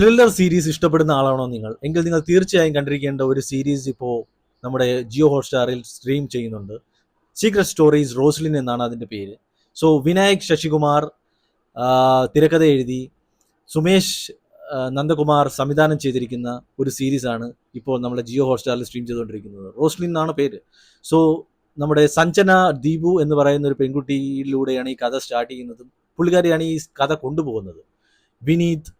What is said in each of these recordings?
Thriller series ഇഷ്ടപ്പെടുന്ന ആളാണോ നിങ്ങൾ? എങ്കിൽ നിങ്ങൾ തീർച്ചയായും കണ്ടിരിക്കേണ്ട ഒരു സീരീസ് ഇപ്പോൾ നമ്മുടെ ജിയോ ഹോട്ട്സ്റ്റാറിൽ സ്ട്രീം ചെയ്യുന്നുണ്ട്. സീക്രട്ട് സ്റ്റോറീസ് റോസ്ലിൻ എന്നാണ് അതിൻ്റെ പേര്. സോ വിനായക് ശശികുമാർ തിരക്കഥ എഴുതി സുമേഷ് നന്ദകുമാർ സംവിധാനം ചെയ്തിരിക്കുന്ന ഒരു സീരീസാണ് ഇപ്പോൾ നമ്മുടെ ജിയോ ഹോട്ട്സ്റ്റാറിൽ സ്ട്രീം ചെയ്തുകൊണ്ടിരിക്കുന്നത്. റോസ്ലിൻ എന്നാണ് പേര്. സോ നമ്മുടെ സഞ്ജന ദീപു എന്ന് പറയുന്ന ഒരു പെൺകുട്ടിയിലൂടെയാണ് ഈ കഥ സ്റ്റാർട്ട് ചെയ്യുന്നതും പുള്ളിക്കാരിയാണ് ഈ കഥ കൊണ്ടുപോകുന്നത്. വിനീത്,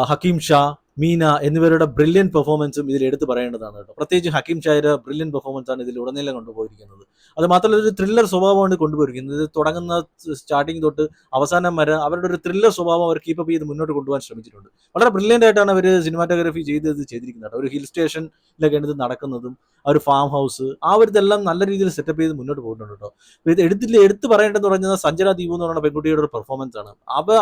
ഹക്കീം ഷാ, മീന എന്നിവരുടെ ബ്രില്യൻ പെർഫോമൻസും ഇതിൽ എടുത്ത് പറയേണ്ടതാണ് കേട്ടോ. പ്രത്യേകിച്ച് ഹക്കീം ഷായുടെ ബ്രില്യൻ പെർഫോമൻസ് ആണ് ഇതിൽ ഉടനീളം കൊണ്ടുപോയിരിക്കുന്നത്. അത് മാത്രമല്ല ഒരു ത്രില്ലർ സ്വഭാവമാണ് കൊണ്ടുപോയിരിക്കുന്നത്. ഇത് തുടങ്ങുന്ന സ്റ്റാർട്ടിങ് തൊട്ട് അവസാനം വരെ അവരുടെ ഒരു ത്രില്ലർ സ്വഭാവം അവർ കീപ്പപ്പ് ചെയ്ത് മുന്നോട്ട് കൊണ്ടുപോകാൻ ശ്രമിച്ചിട്ടുണ്ട്. വളരെ ബ്രില്യൻ്റ് ആയിട്ടാണ് അവർ സിനിമാറ്റോഗ്രാഫി ചെയ്തിരിക്കുന്നത്. ഒരു ഹിൽ സ്റ്റേഷനിലൊക്കെയാണ് ഇത് നടക്കുന്നതും ആ ഒരു ഫാം ഹൗസ് ഒരു ഇതെല്ലാം നല്ല രീതിയിൽ സെറ്റപ്പ് ചെയ്ത് മുന്നോട്ട് പോയിട്ടുണ്ട് കേട്ടോ. ഇത് എടുത്ത് പറയേണ്ടതെന്ന് പറഞ്ഞാൽ സഞ്ജന ദീപു എന്ന് പറയുന്ന പെൺകുട്ടിയുടെ ഒരു പെർഫോമൻസ് ആണ്.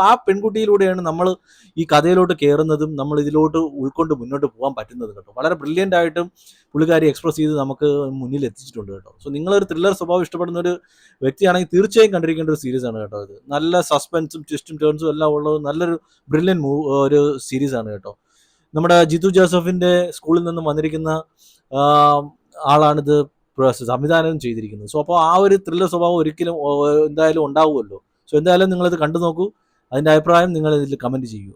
ആ പെൺകുട്ടിയിലൂടെയാണ് നമ്മൾ ഈ കഥയിലോട്ട് കയറുന്നതും നമ്മൾ ഇതിലോട്ട് ഉൾക്കൊണ്ട് മുന്നോട്ട് പോകാൻ പറ്റുന്നതും കേട്ടോ. വളരെ ബ്രില്യൻ്റ് ആയിട്ടും പുള്ളിക്കാരി എക്സ്പ്രസ് ചെയ്ത് നമുക്ക് മുന്നിൽ എത്തിച്ചിട്ടുണ്ട് കേട്ടോ. സോ നിങ്ങളൊരു ത്രില്ലർ സ്വഭാവം ഇഷ്ടപ്പെടുന്ന ഒരു വ്യക്തിയാണെങ്കിൽ തീർച്ചയായും കണ്ടിരിക്കേണ്ട ഒരു സീരീസ് ആണ് കേട്ടോ. ഇത് നല്ല സസ്പെൻസും ട്വിസ്റ്റും ടേൺസും എല്ലാം ഉള്ളത് നല്ലൊരു ബ്രില്യൻ ഒരു സീരീസ് ആണ് കേട്ടോ. നമ്മുടെ ജിത്തു ജോസഫിന്റെ സ്കൂളിൽ നിന്നും വന്നിരിക്കുന്ന ആളാണിത് സംവിധാനം ചെയ്തിരിക്കുന്നത്. സോ അപ്പോൾ ആ ഒരു ത്രില്ലർ സ്വഭാവം ഒരിക്കലും എന്തായാലും ഉണ്ടാവുമല്ലോ. സോ എന്തായാലും നിങ്ങളിത് കണ്ടു നോക്കൂ. അതിൻ്റെ അഭിപ്രായം നിങ്ങൾ ഇതിൽ കമൻറ്റ് ചെയ്യൂ.